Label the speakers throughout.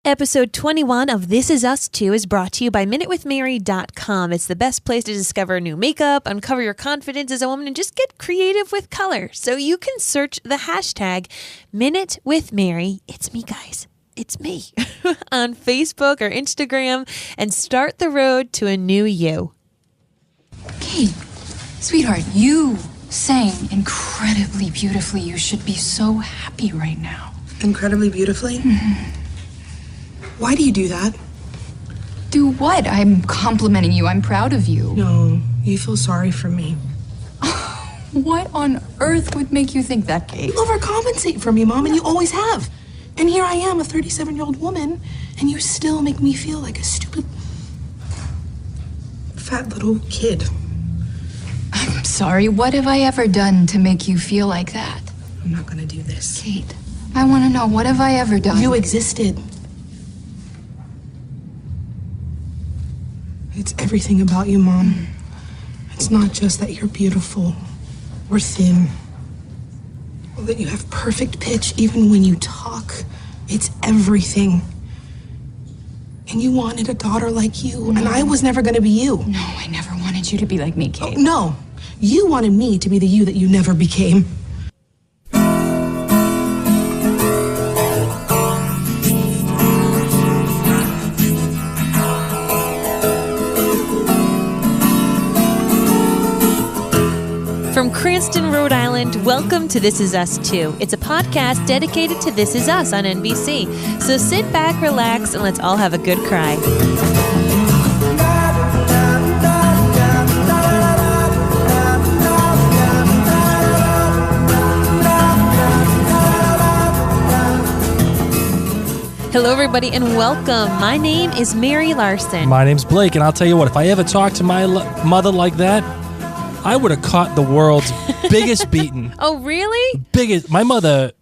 Speaker 1: Episode 21 of This Is Us 2 is brought to you by MinuteWithMary.com. It's the best place to discover new makeup, uncover your confidence as a woman, and just get creative with color. So you can search the hashtag MinuteWithMary. It's me, guys. It's me. On Facebook or Instagram and start the road to a new you.
Speaker 2: Kate, sweetheart, you sang incredibly beautifully. You should be so happy right now.
Speaker 3: Incredibly beautifully?
Speaker 2: Mm-hmm.
Speaker 3: Why do you do that?
Speaker 2: Do what? I'm complimenting you. I'm proud of you.
Speaker 3: No, you feel sorry for me.
Speaker 2: What on earth would make you think that, Kate?
Speaker 3: You overcompensate for me, Mom, and you always have. And here I am, a 37-year-old woman, and you still make me feel like a stupid, fat little kid.
Speaker 2: I'm sorry. What have I ever done to make you feel like that?
Speaker 3: I'm not gonna do this.
Speaker 2: Kate, I want to know, what have I ever done?
Speaker 3: You existed. It's everything about you, Mom. It's not just that you're beautiful or thin, or that you have perfect pitch even when you talk. It's everything. And you wanted a daughter like you, and I was never gonna be you.
Speaker 2: No, I never wanted you to be like me, Kate.
Speaker 3: Oh, no, you wanted me to be the you that you never became.
Speaker 1: From Cranston, Rhode Island, welcome to This Is Us 2. It's a podcast dedicated to This Is Us on NBC. So sit back, relax, and let's all have a good cry. Hello, everybody, and welcome. My name is Mary Larsen.
Speaker 4: My name's Blake, and I'll tell you what, if I ever talked to my mother like that, I would have caught the world's biggest beating.
Speaker 1: Oh, really?
Speaker 4: Biggest. My mother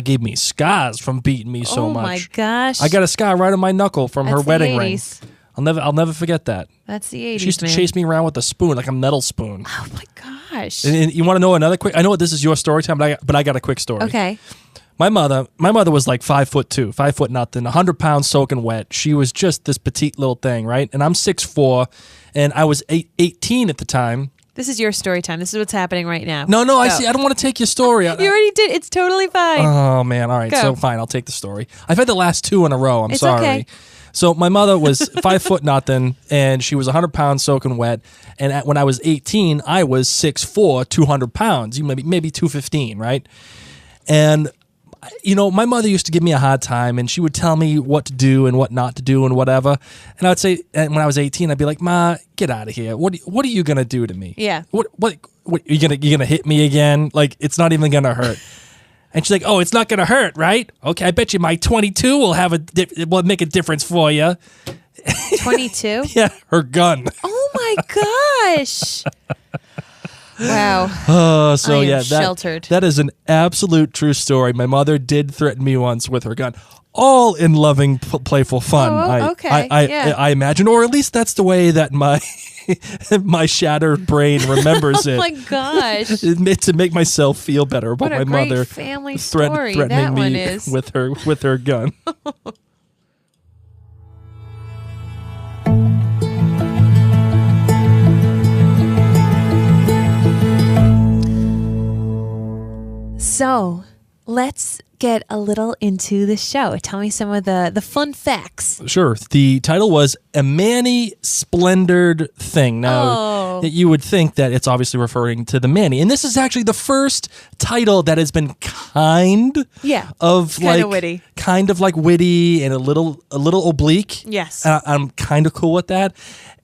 Speaker 4: gave me scars from beating me so much.
Speaker 1: Oh my gosh!
Speaker 4: I got a scar right on my knuckle from her wedding ring. I'll never forget that.
Speaker 1: That's the 80s.
Speaker 4: She used to chase me around with a spoon, like a metal spoon.
Speaker 1: Oh my gosh!
Speaker 4: And you want to know another quick? I know this is your story time, but I got a quick story.
Speaker 1: Okay.
Speaker 4: My mother was like 5'2", 5 foot nothing, 100 pounds soaking wet. She was just this petite little thing, right? And I'm 6'4", and I was 18 at the time.
Speaker 1: This is your story time. This is what's happening right now.
Speaker 4: No, I see. I don't want to take your story.
Speaker 1: You already did. It's totally fine.
Speaker 4: Oh, man. All right.
Speaker 1: Go.
Speaker 4: So, fine. I'll take the story. I've had the last two in a row. I'm
Speaker 1: It's
Speaker 4: sorry.
Speaker 1: okay.
Speaker 4: So, my mother was 5 foot nothing, and she was 100 pounds soaking wet. And when I was 18, I was 6'4", 200 pounds, maybe 215, right? And you know, my mother used to give me a hard time, and she would tell me what to do and what not to do and whatever. And I would say, and when I was 18, I'd be like, "Ma, get out of here! What are you gonna do to me?
Speaker 1: Yeah.
Speaker 4: What you gonna hit me again? Like, it's not even gonna hurt." And she's like, "Oh, it's not gonna hurt, right? Okay, I bet you my 22 will make a difference for you."
Speaker 1: 22?
Speaker 4: Yeah, her gun.
Speaker 1: Oh my gosh! Wow.
Speaker 4: Oh, so yeah,
Speaker 1: sheltered.
Speaker 4: That is an absolute true story. My mother did threaten me once with her gun, all in loving, playful fun.
Speaker 1: Oh, okay.
Speaker 4: I imagine, or at least that's the way that my my shattered brain remembers it.
Speaker 1: Oh my gosh!
Speaker 4: To make myself feel better about
Speaker 1: What a
Speaker 4: my
Speaker 1: great
Speaker 4: mother
Speaker 1: family story
Speaker 4: threatening
Speaker 1: that one
Speaker 4: me
Speaker 1: is.
Speaker 4: with her gun.
Speaker 1: So, let's get a little into the show. Tell me some of the fun facts.
Speaker 4: Sure. The title was A Manny-Splendored Thing. Now, you would think that it's obviously referring to the Manny. And this is actually the first title that has been kind of witty and a little oblique.
Speaker 1: Yes.
Speaker 4: I'm kind of cool with that.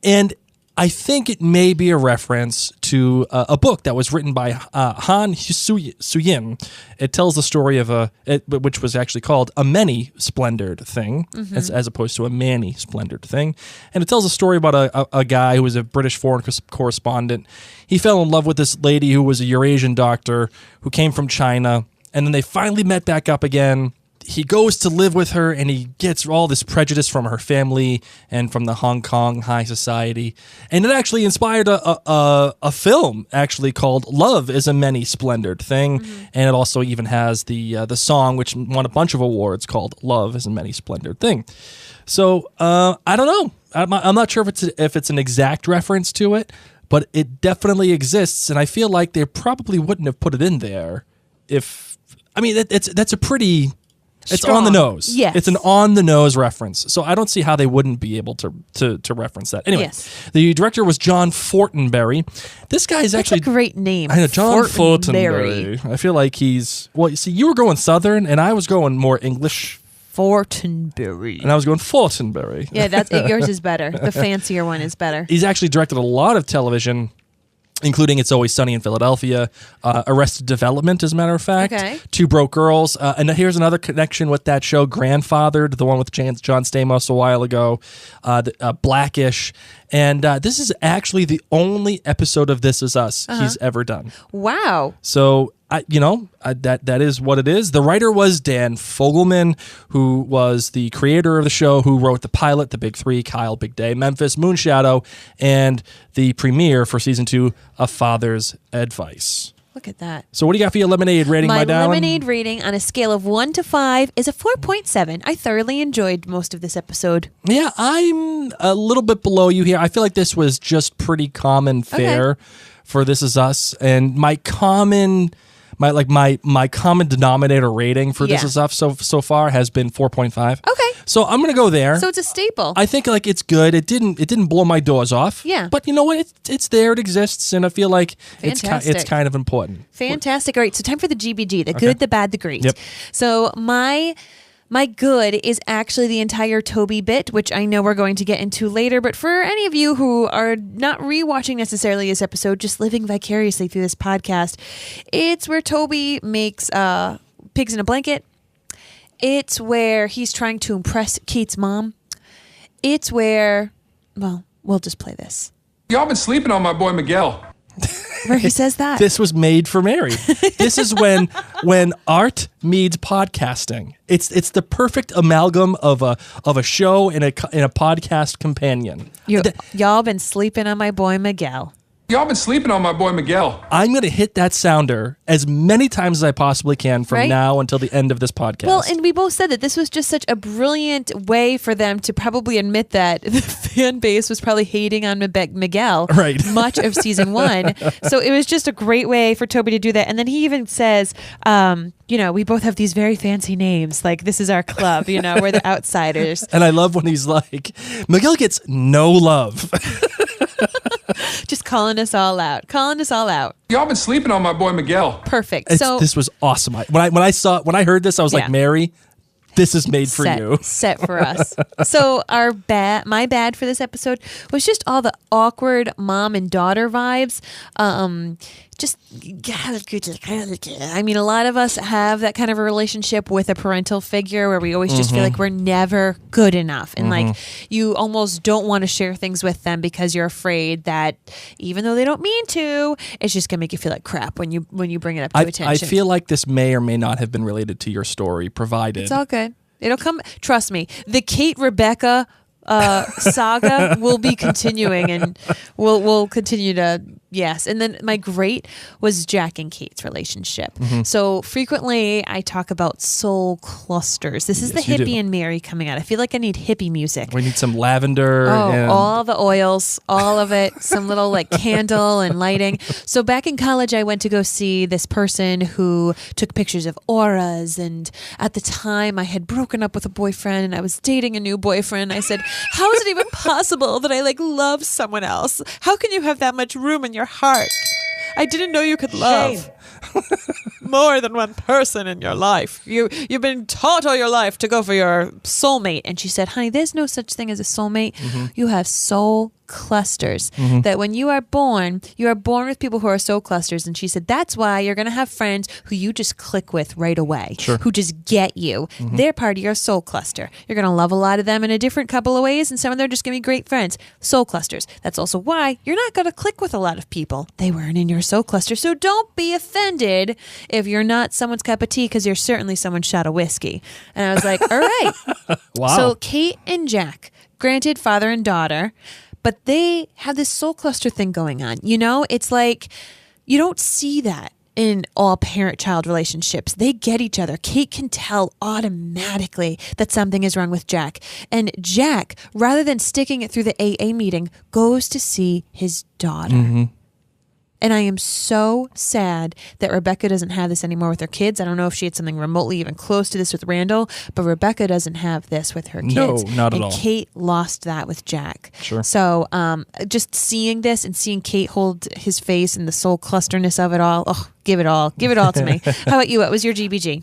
Speaker 4: And I think it may be a reference to a book that was written by Han Suyin. It tells the story of which was actually called A Many-Splendored Thing, as opposed to a Manny-Splendored Thing. And it tells a story about a guy who was a British foreign correspondent. He fell in love with this lady who was a Eurasian doctor who came from China, and then they finally met back up again. he goes to live with her, and he gets all this prejudice from her family and from the Hong Kong high society. And it actually inspired a film actually called Love is a Manny-Splendored Thing. And it also even has the song, which won a bunch of awards, called Love is a Manny-Splendored Thing. So I don't know. I'm not sure if it's an exact reference to it, but it definitely exists. And I feel like they probably wouldn't have put it in there if, I mean, that's a pretty... It's
Speaker 1: Strong.
Speaker 4: on the nose.
Speaker 1: Yes.
Speaker 4: It's an on the nose reference. So I don't see how they wouldn't be able to reference that. Anyway, the director was John Fortenberry. This guy is actually
Speaker 1: a great name.
Speaker 4: I know, John
Speaker 1: Fortenberry.
Speaker 4: Fortenberry. I feel like he's, well, you see, you were going Southern and I was going more English.
Speaker 1: Fortenberry.
Speaker 4: And I was going Fortenberry.
Speaker 1: Yeah, yours is better. The fancier one is better.
Speaker 4: He's actually directed a lot of television, including It's Always Sunny in Philadelphia, Arrested Development, as a matter of fact,
Speaker 1: Okay.
Speaker 4: Two Broke Girls, and here's another connection with that show, Grandfathered, the one with John Stamos a while ago, Blackish, and this is actually the only episode of This Is Us he's ever done.
Speaker 1: Wow.
Speaker 4: So, that is what it is. The writer was Dan Fogelman, who was the creator of the show, who wrote the pilot, The Big Three, Kyle, Big Day, Memphis, Moonshadow, and the premiere for season 2 of Father's Advice.
Speaker 1: Look at that.
Speaker 4: So what do you got for your lemonade rating, my darling?
Speaker 1: My lemonade rating on a scale of 1 to 5 is a 4.7. I thoroughly enjoyed most of this episode.
Speaker 4: Yeah, I'm a little bit below you here. I feel like this was just pretty common fare for This Is Us, and my common denominator rating for This Is Us so far has been 4.5.
Speaker 1: Okay.
Speaker 4: So I'm gonna go there.
Speaker 1: So it's a staple.
Speaker 4: I think like it's good. It didn't blow my doors off.
Speaker 1: Yeah.
Speaker 4: But you know what? It's there. It exists, and I feel like it's
Speaker 1: Fantastic.
Speaker 4: kind of important.
Speaker 1: Fantastic. All right. So time for the GBG: the good, the bad, the great.
Speaker 4: Yep.
Speaker 1: So my good is actually the entire Toby bit, which I know we're going to get into later. But for any of you who are not rewatching necessarily this episode, just living vicariously through this podcast, it's where Toby makes pigs in a blanket. It's where he's trying to impress Kate's mom. It's where, well, we'll just play this.
Speaker 5: Y'all been sleeping on my boy Miguel.
Speaker 1: Where he says that.
Speaker 4: This was made for Mary. This is when art meets podcasting. It's the perfect amalgam of a show and a podcast companion.
Speaker 1: Y'all been sleeping on my boy Miguel.
Speaker 5: Y'all been sleeping on my boy Miguel.
Speaker 4: I'm going to hit that sounder as many times as I possibly can from now until the end of this podcast.
Speaker 1: Well, and we both said that this was just such a brilliant way for them to probably admit that the fan base was probably hating on Miguel much of season 1. So it was just a great way for Toby to do that. And then he even says, we both have these very fancy names. Like, this is our club, we're the outsiders.
Speaker 4: And I love when he's like, Miguel gets no love.
Speaker 1: Just calling us all out.
Speaker 5: Y'all been sleeping on my boy Miguel.
Speaker 1: Perfect.
Speaker 4: This was awesome. When I heard this, I was like, Mary, this is made for you.
Speaker 1: Set for us. So my bad for this episode was just all the awkward mom and daughter vibes. I mean, a lot of us have that kind of a relationship with a parental figure where we always just feel like we're never good enough. And like you almost don't want to share things with them because you're afraid that even though they don't mean to, it's just going to make you feel like crap when you bring it up to attention.
Speaker 4: I feel like this may or may not have been related to your story, provided.
Speaker 1: It's all good. It'll come. Trust me. The Kate Rebecca saga will be continuing, and we'll continue to and then my great was Jack and Kate's relationship. So frequently I talk about soul clusters. This is the hippie and Mary coming out. I feel like I need hippie music.
Speaker 4: We need some lavender.
Speaker 1: All the oils, all of it, some little like candle and lighting. So back in college I went to go see this person who took pictures of auras, and at the time I had broken up with a boyfriend and I was dating a new boyfriend. I said, how is it even possible that I like love someone else? How can you have that much room in your heart? I didn't know you could love more than one person in your life. You've been taught all your life to go for your soulmate. And she said, honey, there's no such thing as a soulmate. You have soul clusters. That when you are born with people who are soul clusters. And she said, that's why you're going to have friends who you just click with right away, who just get you. They're part of your soul cluster. You're going to love a lot of them in a different couple of ways, and some of them are just going to be great friends. Soul clusters. That's also why you're not going to click with a lot of people. They weren't in your soul cluster. So don't be offended if you're not someone's cup of tea, because you're certainly someone's shot of whiskey. And I was like, all right.
Speaker 4: Wow.
Speaker 1: So Kate and Jack, granted father and daughter, but they have this soul cluster thing going on. You know, it's like you don't see that in all parent-child relationships. They get each other. Kate can tell automatically that something is wrong with Jack. And Jack, rather than sticking it through the AA meeting, goes to see his daughter.
Speaker 4: Mm-hmm.
Speaker 1: And I am so sad that Rebecca doesn't have this anymore with her kids. I don't know if she had something remotely even close to this with Randall, but Rebecca doesn't have this with her kids.
Speaker 4: No, not at all.
Speaker 1: And Kate lost that with Jack.
Speaker 4: Sure.
Speaker 1: So just seeing this and seeing Kate hold his face and the soul clusterness of it all, give it all to me. How about you? What was your GBG?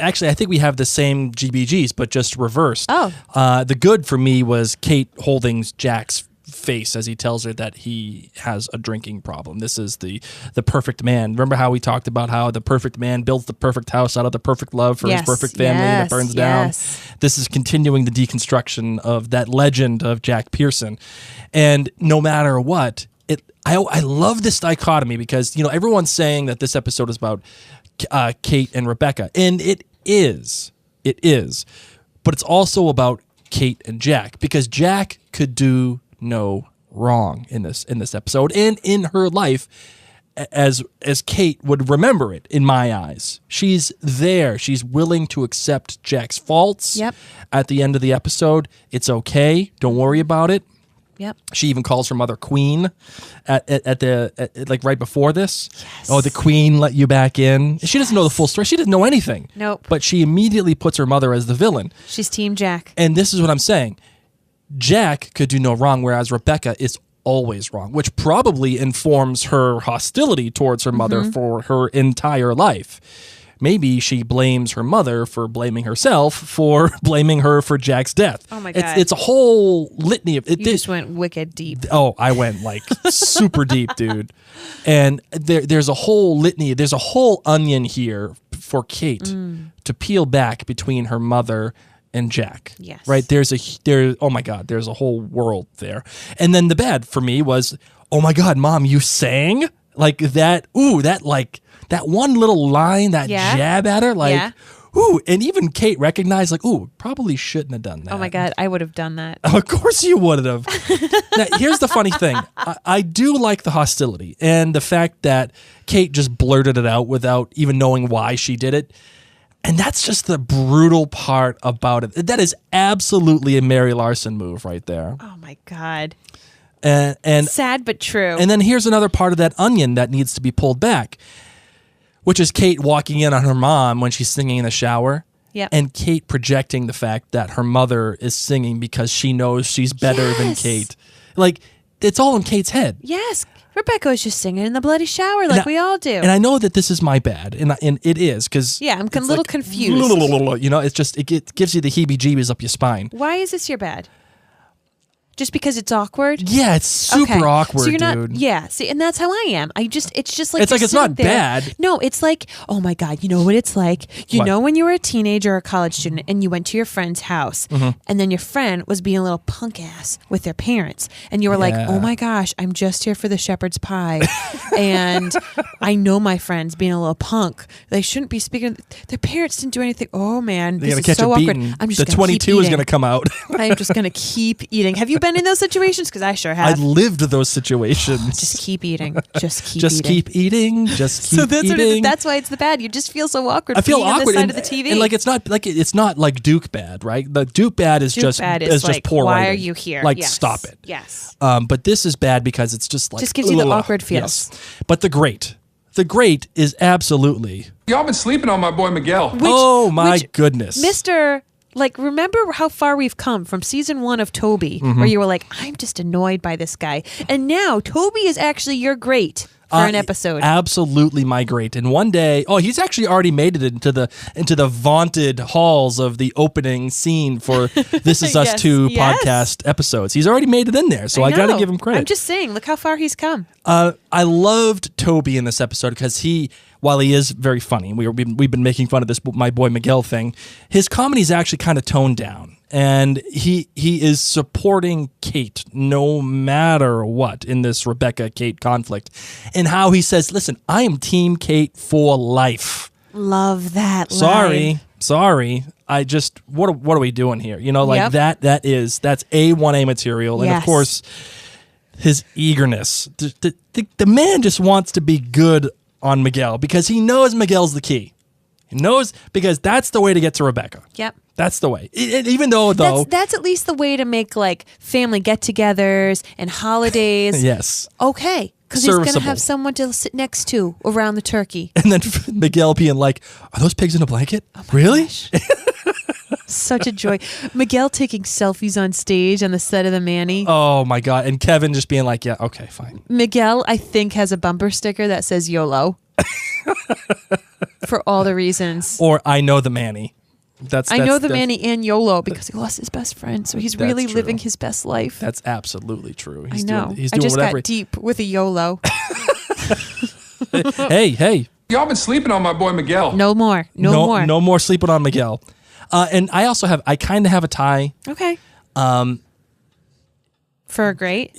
Speaker 4: Actually, I think we have the same GBGs, but just reversed.
Speaker 1: Oh.
Speaker 4: The good for me was Kate holding Jack's face as he tells her that he has a drinking problem. This is the perfect man. Remember how we talked about how the perfect man builds the perfect house out of the perfect love for his perfect family that burns down? This is continuing the deconstruction of that legend of Jack Pearson. And no matter what, I love this dichotomy because, everyone's saying that this episode is about Kate and Rebecca. And it is. But it's also about Kate and Jack because Jack could do no wrong in this episode and in her life as Kate would remember it in my eyes. She's there. She's willing to accept Jack's faults.
Speaker 1: Yep.
Speaker 4: At the end of the episode. It's okay. Don't worry about it.
Speaker 1: Yep.
Speaker 4: She even calls her mother Queen at right before this.
Speaker 1: Yes.
Speaker 4: Oh, the Queen let you back in. She doesn't know the full story. She doesn't know anything.
Speaker 1: Nope.
Speaker 4: But she immediately puts her mother as the villain.
Speaker 1: She's Team Jack.
Speaker 4: And this is what I'm saying. Jack could do no wrong, whereas Rebecca is always wrong, which probably informs her hostility towards her mother for her entire life. Maybe she blames her mother for blaming herself for blaming her for Jack's death.
Speaker 1: Oh my God.
Speaker 4: It's a whole litany of it.
Speaker 1: You just went wicked deep.
Speaker 4: Oh, I went like super deep, dude. And there's a whole litany. There's a whole onion here for Kate to peel back between her mother and Jack.
Speaker 1: Yes.
Speaker 4: Right? Oh my God, there's a whole world there. And then the bad for me was, oh my God, Mom, you sang? Like that, that one little line, that jab at her, ooh, and even Kate recognized, probably shouldn't have done that.
Speaker 1: Oh my God, I would have done that.
Speaker 4: Of course you would have. Now, here's the funny thing. I do like the hostility and the fact that Kate just blurted it out without even knowing why she did it. And that's just the brutal part about it. That is absolutely a Mary Larsen move right there.
Speaker 1: Oh my God.
Speaker 4: And
Speaker 1: sad but true.
Speaker 4: And then here's another part of that onion that needs to be pulled back, which is Kate walking in on her mom when she's singing in the shower.
Speaker 1: Yep.
Speaker 4: And Kate projecting the fact that her mother is singing because she knows she's better than Kate. Like, it's all in Kate's head.
Speaker 1: Yes. Rebecca was just singing in the bloody shower like we all do.
Speaker 4: And I know that this is my bad, and it is, because...
Speaker 1: Yeah, I'm a little confused.
Speaker 4: It gives you the heebie-jeebies up your spine.
Speaker 1: Why is this your bad? Just because it's awkward?
Speaker 4: Yeah, it's super awkward,
Speaker 1: so you're not,
Speaker 4: dude.
Speaker 1: Yeah, see, and that's how I am. It's just like...
Speaker 4: It's like it's not bad.
Speaker 1: No, it's like, oh my God, you know what it's like? You know when you were a teenager or a college student and you went to your friend's house and then your friend was being a little punk ass with their parents and you were like, oh my gosh, I'm just here for the shepherd's pie and I know my friend's being a little punk. They shouldn't be speaking... Their parents didn't do anything. Oh man, this is so awkward. I'm just
Speaker 4: the 22 is going to come out.
Speaker 1: I'm just going to keep eating. Have you been in those situations? Because I sure have.
Speaker 4: I lived those situations.
Speaker 1: Just keep eating. Just keep
Speaker 4: eating. Just keep eating.
Speaker 1: That's why it's the bad. You just feel so awkward.
Speaker 4: I feel awkward
Speaker 1: on the side of the TV.
Speaker 4: And it's not like Duke bad, right? The Duke bad is just poor
Speaker 1: why
Speaker 4: writing.
Speaker 1: are you here?
Speaker 4: Like, stop it.
Speaker 1: Yes.
Speaker 4: But this is bad because it's just like...
Speaker 1: Just gives you the awkward feels.
Speaker 4: Yes. But the great is absolutely...
Speaker 5: Y'all been sleeping on my boy Miguel.
Speaker 4: Goodness.
Speaker 1: Mr... remember how far we've come from season 1 of Toby, where you were like, I'm just annoyed by this guy. And now Toby is actually your great for an episode.
Speaker 4: Absolutely my great. And one day, he's actually already made it into the vaunted halls of the opening scene for This Is Us 2 podcast episodes. He's already made it in there, so I got to give him credit.
Speaker 1: I'm just saying, look how far he's come.
Speaker 4: I loved Toby in this episode because while he is very funny, we've been making fun of this my boy Miguel thing, his comedy is actually kind of toned down. And he is supporting Kate no matter what in this Rebecca-Kate conflict. And how he says, listen, I am Team Kate for life.
Speaker 1: Love that line.
Speaker 4: Sorry. I just, what are we doing here? You know, like that's A1A material. And of course, his eagerness. The man just wants to be good on Miguel because he knows Miguel's the key. He knows because that's the way to get to Rebecca.
Speaker 1: Yep.
Speaker 4: That's the way. Even though
Speaker 1: that's at least the way to make like family get-togethers and holidays.
Speaker 4: Yes.
Speaker 1: Okay. Because he's going to have someone to sit next to around the turkey.
Speaker 4: And then Miguel being like, are those pigs in a blanket?
Speaker 1: Oh
Speaker 4: really?
Speaker 1: Such a joy. Miguel taking selfies on stage on the set of the Manny.
Speaker 4: Oh my God. And Kevin just being like, yeah, okay, fine.
Speaker 1: Miguel, I think, has a bumper sticker that says YOLO. For all the reasons.
Speaker 4: Or I know the Manny.
Speaker 1: I know the Manny and YOLO because he lost his best friend, so he's really living his best life.
Speaker 4: That's absolutely true.
Speaker 1: I know.
Speaker 4: He's
Speaker 1: I
Speaker 4: doing
Speaker 1: just
Speaker 4: whatever.
Speaker 1: got deep with a YOLO.
Speaker 4: Hey.
Speaker 5: Y'all been sleeping on my boy Miguel.
Speaker 1: No more.
Speaker 4: No more sleeping on Miguel. And I kind of have a tie.
Speaker 1: Okay. For a great.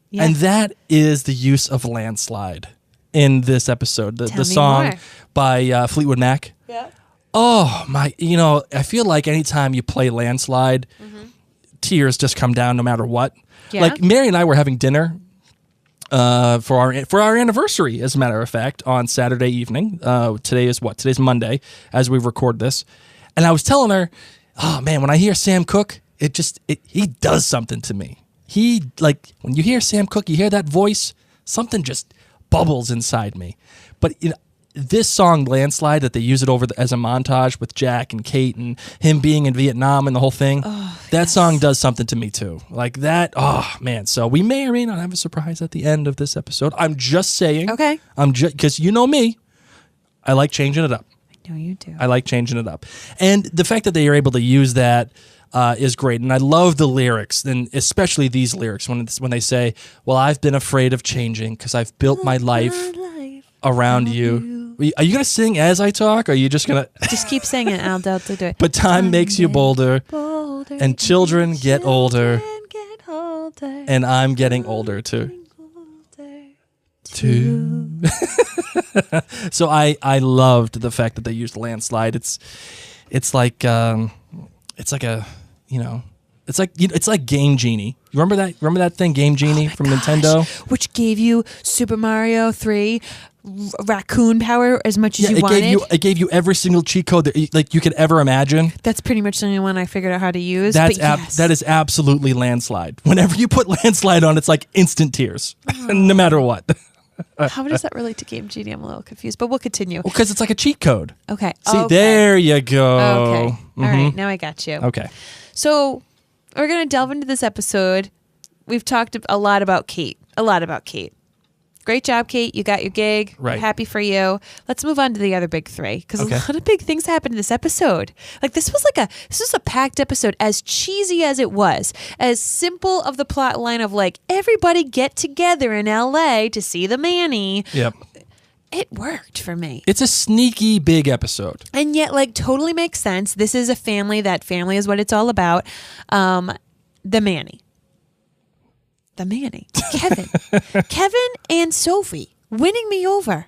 Speaker 1: Yeah.
Speaker 4: And that is the use of Landslide in this episode. The song
Speaker 1: more.
Speaker 4: by Fleetwood Mac.
Speaker 1: Yeah.
Speaker 4: Oh my! I feel like anytime you play Landslide, tears just come down no matter what.
Speaker 1: Yeah.
Speaker 4: Like Mary and I were having dinner for our anniversary, as a matter of fact, on Saturday evening. Today is what? Today's Monday as we record this, and I was telling her, oh man, when I hear Sam Cooke, he does something to me. He, like, when you hear Sam Cooke, you hear that voice, something just bubbles inside me. But this song Landslide, that they use it as a montage with Jack and Kate and him being in Vietnam and the whole thing, that song does something to me too. Like that, oh man. So we may or may not have a surprise at the end of this episode. I'm just saying.
Speaker 1: Okay.
Speaker 4: Because you know me, I like changing it up.
Speaker 1: I know you do.
Speaker 4: I like changing it up. And the fact that they are able to use that is great. And I love the lyrics, and especially these lyrics when they say, well, I've been afraid of changing because I've built my life around you. Are you going to sing as I talk, or are you just going to...
Speaker 1: Just keep singing. I'll do it.
Speaker 4: But time makes you bolder, and children get older, and I'm getting older too. So I loved the fact that they used Landslide. It's like Game Genie. You remember that thing, Game Genie from Nintendo,
Speaker 1: which gave you Super Mario 3 raccoon power as much as you wanted.
Speaker 4: It gave you every single cheat code that you could ever imagine.
Speaker 1: That's pretty much the only one I figured out how to use.
Speaker 4: That is absolutely Landslide. Whenever you put Landslide on, it's like instant tears, no matter what.
Speaker 1: How does that relate to Game Genie? I'm a little confused, but we'll continue.
Speaker 4: Well, because it's like a cheat code.
Speaker 1: Okay.
Speaker 4: See, there you go.
Speaker 1: Okay. All right. Now I got you.
Speaker 4: Okay.
Speaker 1: So we're going to delve into this episode. We've talked a lot about Kate. Great job, Kate. You got your gig.
Speaker 4: Right.
Speaker 1: We're happy for you. Let's move on to the other big three, because a lot of big things happened in this episode. Like this was a packed episode, as cheesy as it was, as simple of the plot line of like everybody get together in LA to see the Manny.
Speaker 4: Yep.
Speaker 1: It worked for me.
Speaker 4: It's a sneaky big episode.
Speaker 1: And yet, like, totally makes sense. This is a family. That family is what it's all about. The Manny. Kevin and Sophie winning me over.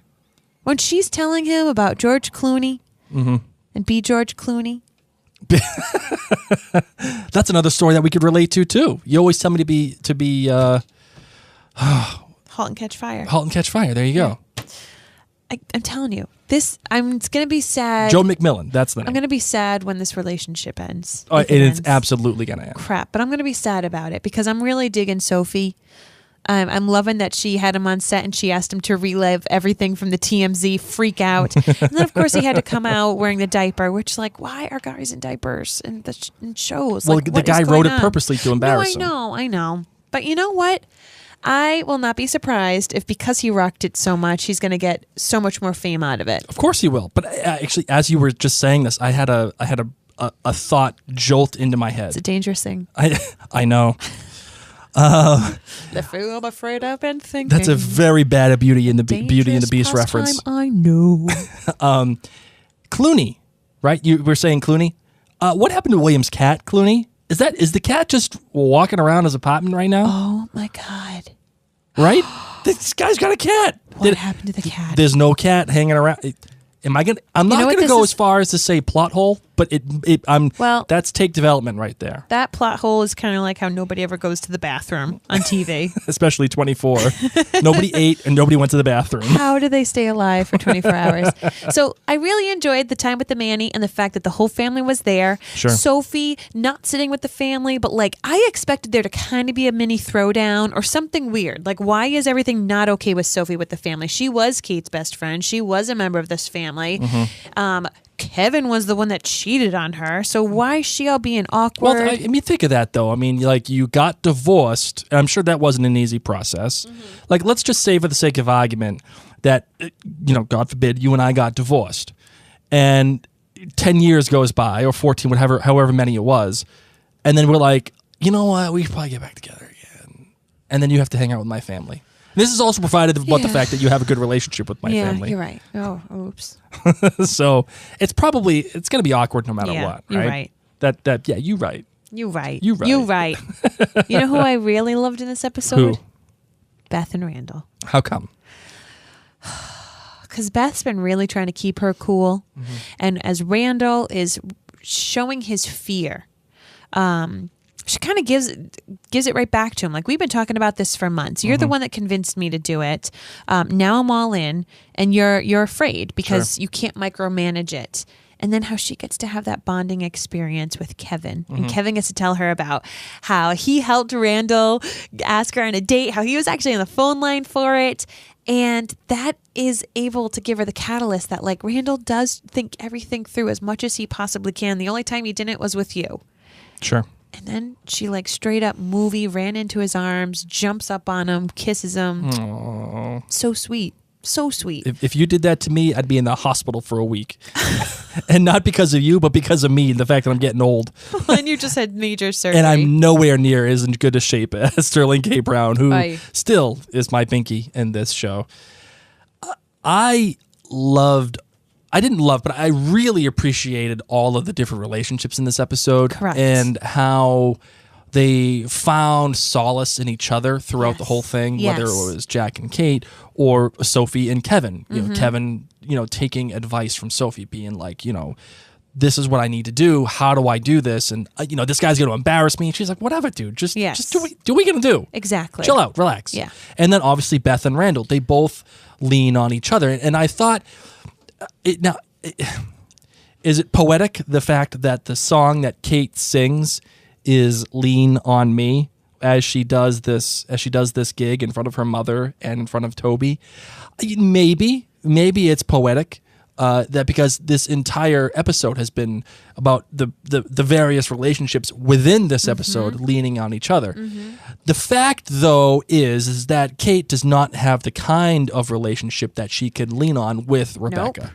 Speaker 1: When she's telling him about George Clooney and be George Clooney.
Speaker 4: That's another story that we could relate to, too. You always tell me to be
Speaker 1: Halt and Catch Fire.
Speaker 4: Halt and Catch Fire. There you go.
Speaker 1: I'm telling you, it's going to be sad.
Speaker 4: Joe McMillan, that's the name.
Speaker 1: I'm going to be sad when this relationship ends.
Speaker 4: Oh, it's absolutely going to end.
Speaker 1: Crap, but I'm going to be sad about it because I'm really digging Sophie. I'm loving that she had him on set and she asked him to relive everything from the TMZ freak out. And then, of course, he had to come out wearing the diaper, which, like, why are guys in diapers in shows?
Speaker 4: Well,
Speaker 1: like,
Speaker 4: the guy wrote it purposely to embarrass him.
Speaker 1: I know. But you know what? I will not be surprised if, because he rocked it so much, he's going to get so much more fame out of it.
Speaker 4: Of course he will. But actually, as you were just saying this, I had a thought jolt into my head.
Speaker 1: It's a dangerous thing.
Speaker 4: I know.
Speaker 1: The fool I'm afraid I've been thinking.
Speaker 4: That's a very bad Beauty and the Beast reference.
Speaker 1: I know.
Speaker 4: Clooney, right? You were saying Clooney. What happened to William's cat, Clooney? Is the cat just walking around his apartment right now?
Speaker 1: Oh my God.
Speaker 4: Right? This guy's got a cat.
Speaker 1: What happened to the cat?
Speaker 4: There's no cat hanging around. I'm not going to go as far as to say plot hole, but that's take development right there.
Speaker 1: That plot hole is kind of like how nobody ever goes to the bathroom on TV.
Speaker 4: Especially 24. Nobody ate and nobody went to the bathroom.
Speaker 1: How do they stay alive for 24 hours? So I really enjoyed the time with the Manny and the fact that the whole family was there.
Speaker 4: Sure.
Speaker 1: Sophie not sitting with the family, but like I expected there to kind of be a mini throwdown or something weird. Like why is everything not okay with Sophie with the family? She was Kate's best friend. She was a member of this family. Kevin was the one that cheated on her. So why is she all being awkward?
Speaker 4: Well, I mean, think of that, though. I mean, like, you got divorced. I'm sure that wasn't an easy process. Like, let's just say for the sake of argument that, God forbid, you and I got divorced. And 10 years goes by, or 14, however many it was. And then we're like, you know what? We should probably get back together again. And then you have to hang out with my family. This is also provided about the fact that you have a good relationship with my family.
Speaker 1: Yeah, you're right. Oh, oops.
Speaker 4: So it's going to be awkward no matter what, right?
Speaker 1: You're right.
Speaker 4: You're right.
Speaker 1: You're right.
Speaker 4: You're right.
Speaker 1: You're right. You know who I really loved in this episode?
Speaker 4: Who?
Speaker 1: Beth and Randall.
Speaker 4: How come?
Speaker 1: Because Beth's been really trying to keep her cool. And as Randall is showing his fear, she kind of gives it right back to him. Like, we've been talking about this for months. You're the one that convinced me to do it. Now I'm all in, and you're afraid because you can't micromanage it. And then how she gets to have that bonding experience with Kevin. And Kevin gets to tell her about how he helped Randall ask her on a date, how he was actually on the phone line for it. And that is able to give her the catalyst that, like, Randall does think everything through as much as he possibly can. The only time he didn't was with you.
Speaker 4: Sure.
Speaker 1: And then she, like, straight up ran into his arms, jumps up on him, kisses him.
Speaker 4: Aww.
Speaker 1: So sweet. So sweet.
Speaker 4: If you did that to me, I'd be in the hospital for a week. And not because of you, but because of me and the fact that I'm getting old.
Speaker 1: And you just had major surgery.
Speaker 4: And I'm nowhere near as in good a shape as Sterling K. Brown, who still is my binky in this show. I really appreciated all of the different relationships in this episode.
Speaker 1: Correct.
Speaker 4: And how they found solace in each other throughout the whole thing, whether it was Jack and Kate or Sophie and Kevin. You know, Kevin, taking advice from Sophie, being like, this is what I need to do. How do I do this? And, this guy's going to embarrass me. And she's like, whatever, dude. Just do what we're going to do.
Speaker 1: Exactly.
Speaker 4: Chill out. Relax.
Speaker 1: Yeah.
Speaker 4: And then obviously Beth and Randall, they both lean on each other. And I thought, is it poetic, the fact that the song that Kate sings is "Lean on Me" as she does this gig in front of her mother and in front of Toby? Maybe it's poetic. That because this entire episode has been about the various relationships within this episode leaning on each other. The fact, though, is that Kate does not have the kind of relationship that she could lean on with Rebecca.
Speaker 1: Nope.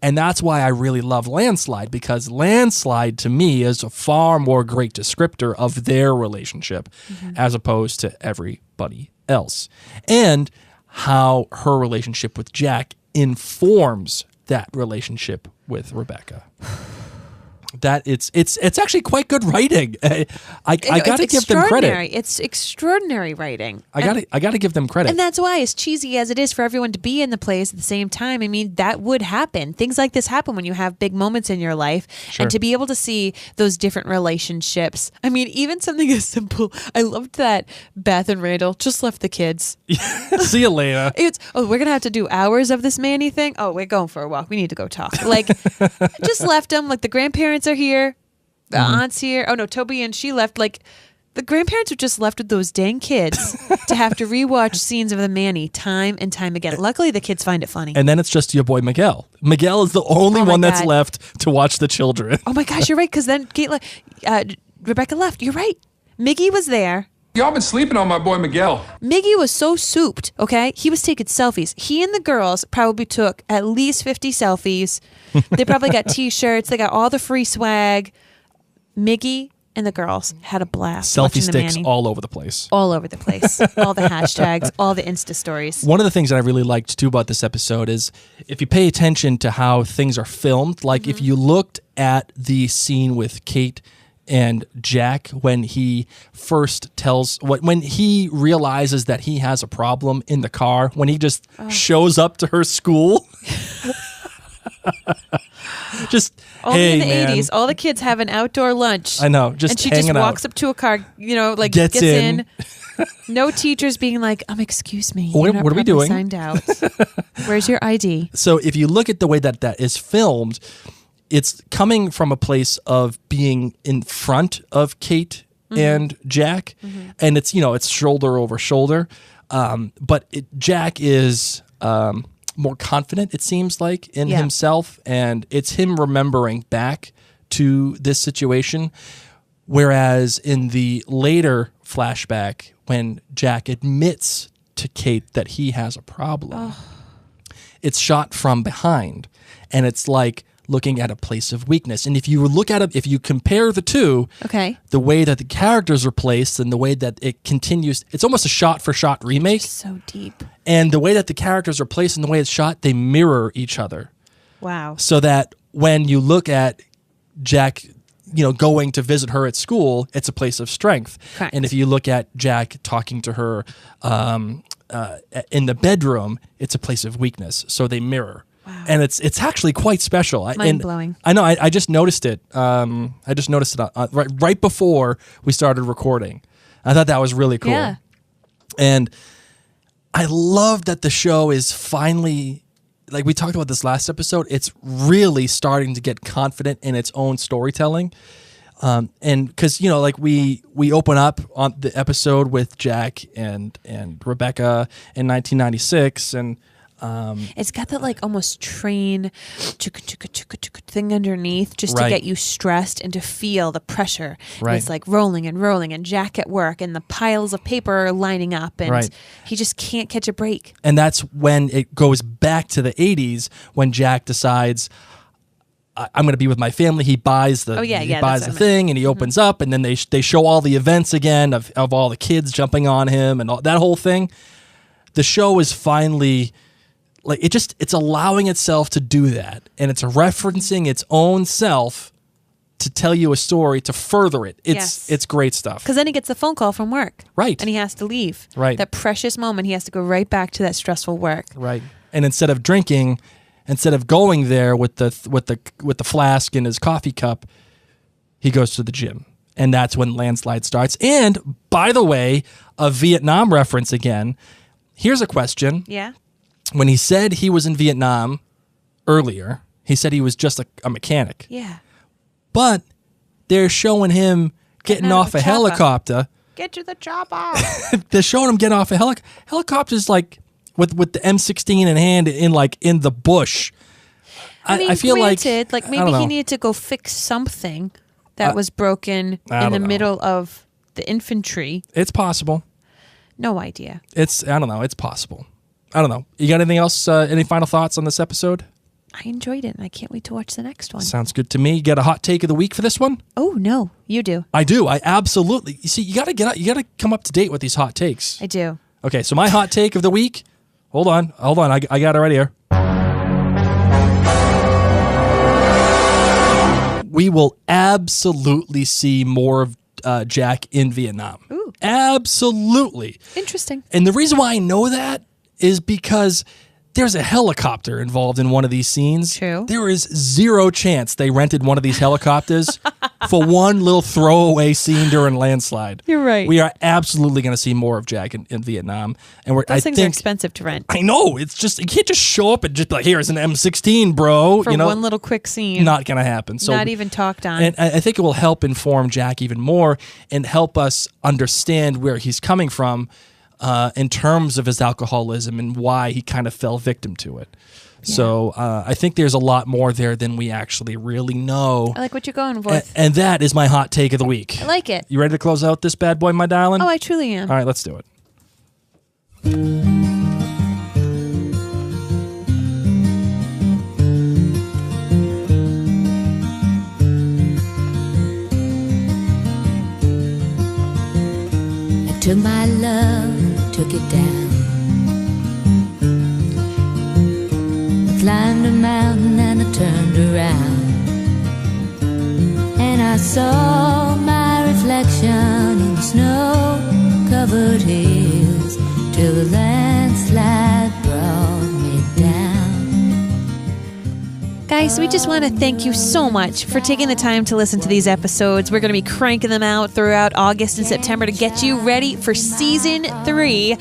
Speaker 4: And that's why I really love Landslide, because Landslide, to me, is a far more great descriptor of their relationship as opposed to everybody else. And how her relationship with Jack informs that relationship with Rebecca. That it's actually quite good writing. I got to give them credit.
Speaker 1: It's extraordinary writing.
Speaker 4: I got to give them credit.
Speaker 1: And that's why, as cheesy as it is for everyone to be in the place at the same time, I mean, that would happen. Things like this happen when you have big moments in your life.
Speaker 4: Sure.
Speaker 1: And to be able to see those different relationships. I mean, even something as simple. I loved that Beth and Randall just left the kids.
Speaker 4: See you later.
Speaker 1: We're going to have to do hours of this Manny thing. Oh, we're going for a walk. We need to go talk. Like, just left them. Like, the grandparents are here. The aunt's here. Oh, no, Toby and she left. Like, the grandparents were just left with those dang kids to have to rewatch scenes of the Manny time and time again. Luckily, the kids find it funny.
Speaker 4: And then it's just your boy Miguel. Miguel is the only one that's left to watch the children.
Speaker 1: Oh, my gosh, you're right. Because then Rebecca left. You're right. Miggy was there.
Speaker 5: Y'all been sleeping on my boy Miguel.
Speaker 1: Miggy was so souped, okay? He was taking selfies. He and the girls probably took at least 50 selfies. They probably got T-shirts. They got all the free swag. Miggy and the girls had a blast.
Speaker 4: Selfie
Speaker 1: watching the
Speaker 4: sticks
Speaker 1: Manny.
Speaker 4: all over the place.
Speaker 1: All over the place. All the hashtags, all the Insta stories.
Speaker 4: One of the things that I really liked too about this episode is if you pay attention to how things are filmed, like if you looked at the scene with Kate and Jack when he first when he realizes that he has a problem in the car, when he just shows up to her school. Just
Speaker 1: Only
Speaker 4: hey,
Speaker 1: in the
Speaker 4: man.
Speaker 1: 80s, all the kids have an outdoor lunch.
Speaker 4: I know, just
Speaker 1: and she
Speaker 4: hanging
Speaker 1: just
Speaker 4: out.
Speaker 1: walks up to a car, like
Speaker 4: Gets in.
Speaker 1: No teachers being like, excuse me.
Speaker 4: What
Speaker 1: you're not
Speaker 4: are we
Speaker 1: properly
Speaker 4: doing?
Speaker 1: Signed out. Where's your ID?
Speaker 4: So if you look at the way that is filmed, it's coming from a place of being in front of Kate and Jack, and it's it's shoulder over shoulder. But Jack is more confident, it seems like, in himself, and it's him remembering back to this situation. Whereas in the later flashback, when Jack admits to Kate that he has a problem, it's shot from behind, and it's like looking at a place of weakness. And if you look at it, if you compare the two, the way that the characters are placed and the way that it continues, it's almost a shot-for-shot remake.
Speaker 1: So deep.
Speaker 4: And the way that the characters are placed and the way it's shot, they mirror each other.
Speaker 1: Wow.
Speaker 4: So that when you look at Jack, going to visit her at school, it's a place of strength.
Speaker 1: Correct.
Speaker 4: And if you look at Jack talking to her in the bedroom, it's a place of weakness. So they mirror. Wow. And it's actually quite special.
Speaker 1: Mind-blowing.
Speaker 4: I know. I just noticed it. I just noticed it right before we started recording. I thought that was really cool.
Speaker 1: Yeah.
Speaker 4: And I love that the show is finally, like we talked about this last episode, it's really starting to get confident in its own storytelling. And because, like we open up on the episode with Jack and Rebecca in 1996, and
Speaker 1: it's got that almost train thing underneath just to get you stressed and to feel the pressure.
Speaker 4: Right.
Speaker 1: And it's like rolling and rolling, and Jack at work, and the piles of paper are lining up, and he just can't catch a break.
Speaker 4: And that's when it goes back to the 80s when Jack decides, I'm going to be with my family. He buys the thing, and he opens up, and then they show all the events again of all the kids jumping on him and all, that whole thing. The show is finally it's allowing itself to do that, and it's referencing its own self to tell you a story, to further it. It's great stuff.
Speaker 1: Because then he gets the phone call from work.
Speaker 4: Right.
Speaker 1: And he has to leave.
Speaker 4: Right.
Speaker 1: That precious moment, he has to go right back to that stressful work.
Speaker 4: Right. And instead of drinking, instead of going there with the flask in his coffee cup, he goes to the gym. And that's when Landslide starts. And by the way, a Vietnam reference again. Here's a question.
Speaker 1: Yeah.
Speaker 4: When he said he was in Vietnam earlier, he said he was just a mechanic.
Speaker 1: Yeah.
Speaker 4: But they're showing him getting off a helicopter.
Speaker 1: Get to the chopper.
Speaker 4: They're showing him get off a helicopter's like with the M16 in hand in the bush. I feel
Speaker 1: granted,
Speaker 4: like
Speaker 1: maybe he needed to go fix something that was broken in the middle of the infantry.
Speaker 4: It's possible.
Speaker 1: No idea.
Speaker 4: I don't know. It's possible. I don't know. You got anything else? Any final thoughts on this episode?
Speaker 1: I enjoyed it, and I can't wait to watch the next one.
Speaker 4: Sounds good to me. You got a hot take of the week for this one?
Speaker 1: Oh no, you do.
Speaker 4: I do. I absolutely. You see, you got to come up to date with these hot takes.
Speaker 1: I do.
Speaker 4: Okay, so my hot take of the week. Hold on. I got it right here. We will absolutely see more of Jack in Vietnam.
Speaker 1: Ooh.
Speaker 4: Absolutely.
Speaker 1: Interesting.
Speaker 4: And the reason why I know that is because there's a helicopter involved in one of these scenes.
Speaker 1: True.
Speaker 4: There is zero chance they rented one of these helicopters for one little throwaway scene during Landslide.
Speaker 1: You're right.
Speaker 4: We are absolutely going to see more of Jack in Vietnam. And
Speaker 1: Those things are expensive to rent.
Speaker 4: I know. It's just, you can't just show up and just be like, here's an M16, bro.
Speaker 1: For one little quick scene.
Speaker 4: Not going to happen. So,
Speaker 1: not even talked on.
Speaker 4: And I think it will help inform Jack even more and help us understand where he's coming from in terms of his alcoholism and why he kind of fell victim to it. Yeah. So I think there's a lot more there than we actually really know.
Speaker 1: I like what you're going with.
Speaker 4: And that is my hot take of the week.
Speaker 1: I like it.
Speaker 4: You ready to close out this bad boy, my darling?
Speaker 1: Oh, I truly am.
Speaker 4: All right, let's do it.
Speaker 6: till my love took it down. I climbed a mountain and I turned around, and I saw my reflection in the snow-covered hills till the landslide brought me down.
Speaker 1: Guys, we just want to thank you so much for taking the time to listen to these episodes. We're going to be cranking them out throughout August and September to get you ready for Season 3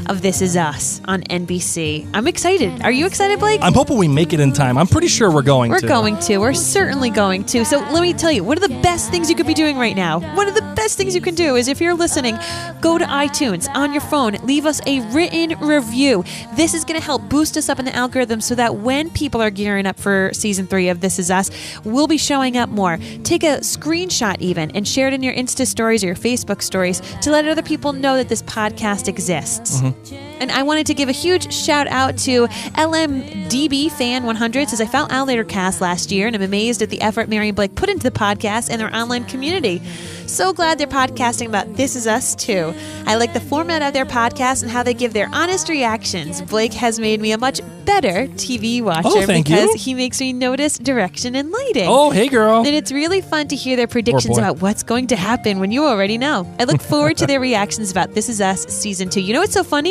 Speaker 1: of This Is Us on NBC. I'm excited. Are you excited, Blake?
Speaker 4: I'm hoping we make it in time. I'm pretty sure we're going to.
Speaker 1: We're going to. We're certainly going to. So let me tell you, one of the best things you could be doing right now, one of the best things you can do is if you're listening, go to iTunes on your phone, leave us a written review. This is going to help boost us up in the algorithm so that when people are gearing up for Season 3 of This Is Us, we'll be showing up more. Take a screenshot even and share it in your Insta stories or your Facebook stories to let other people know that this podcast exists. Mm-hmm. And I wanted to give a huge shout out to LMDB Fan 100. Says, I found Outlander Cast last year and I'm amazed at the effort Mary and Blake put into the podcast and their online community. So glad they're podcasting about This Is Us too. I like the format of their podcast and how they give their honest reactions. Blake has made me a much better TV watcher because he makes me notice direction and lighting.
Speaker 4: Oh, hey girl.
Speaker 1: And it's really fun to hear their predictions about what's going to happen when you already know. I look forward to their reactions about This Is Us Season 2. You know what's so funny?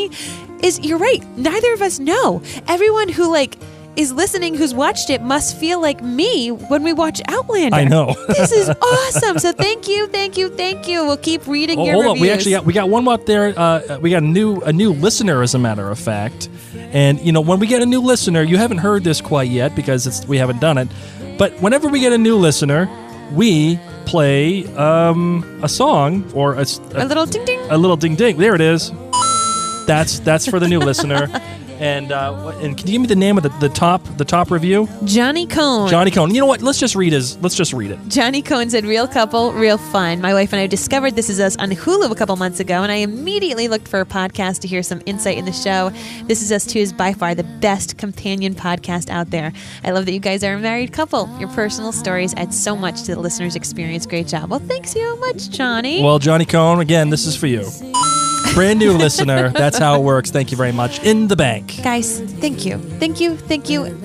Speaker 1: Is you're right. Neither of us know. Everyone who is listening who's watched it must feel like me when we watch Outlander.
Speaker 4: I know.
Speaker 1: This is awesome. So thank you. We'll keep reading your reviews.
Speaker 4: Hold on. We got one more up there. We got a new listener, as a matter of fact. And when we get a new listener, you haven't heard this quite yet because we haven't done it. But whenever we get a new listener, we play a song or a
Speaker 1: little ding ding.
Speaker 4: A little ding ding. There it is. That's for the new listener. And can you give me the name of the top review?
Speaker 1: Johnny Cohn.
Speaker 4: Johnny Cohn. You know what? Let's just read it.
Speaker 1: Johnny Cohn said, "Real couple, real fun. My wife and I discovered This Is Us on Hulu a couple months ago, and I immediately looked for a podcast to hear some insight in the show. This Is Us 2 is by far the best companion podcast out there. I love that you guys are a married couple. Your personal stories add so much to the listener's experience. Great job." Well, thanks so much, Johnny.
Speaker 4: Well, Johnny Cohn, again, this is for you. Brand new listener. That's how it works. Thank you very much. In the bank.
Speaker 1: Guys, thank you.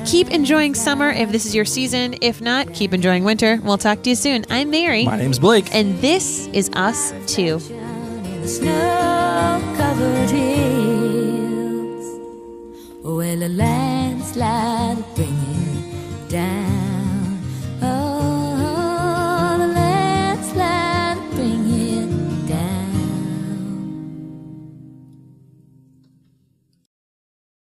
Speaker 1: Keep enjoying summer if this is your season. If not, keep enjoying winter. We'll talk to you soon. I'm Mary.
Speaker 4: My name's Blake.
Speaker 1: And this is Us 2.
Speaker 6: Snow-covered hills, well, a landslide bringing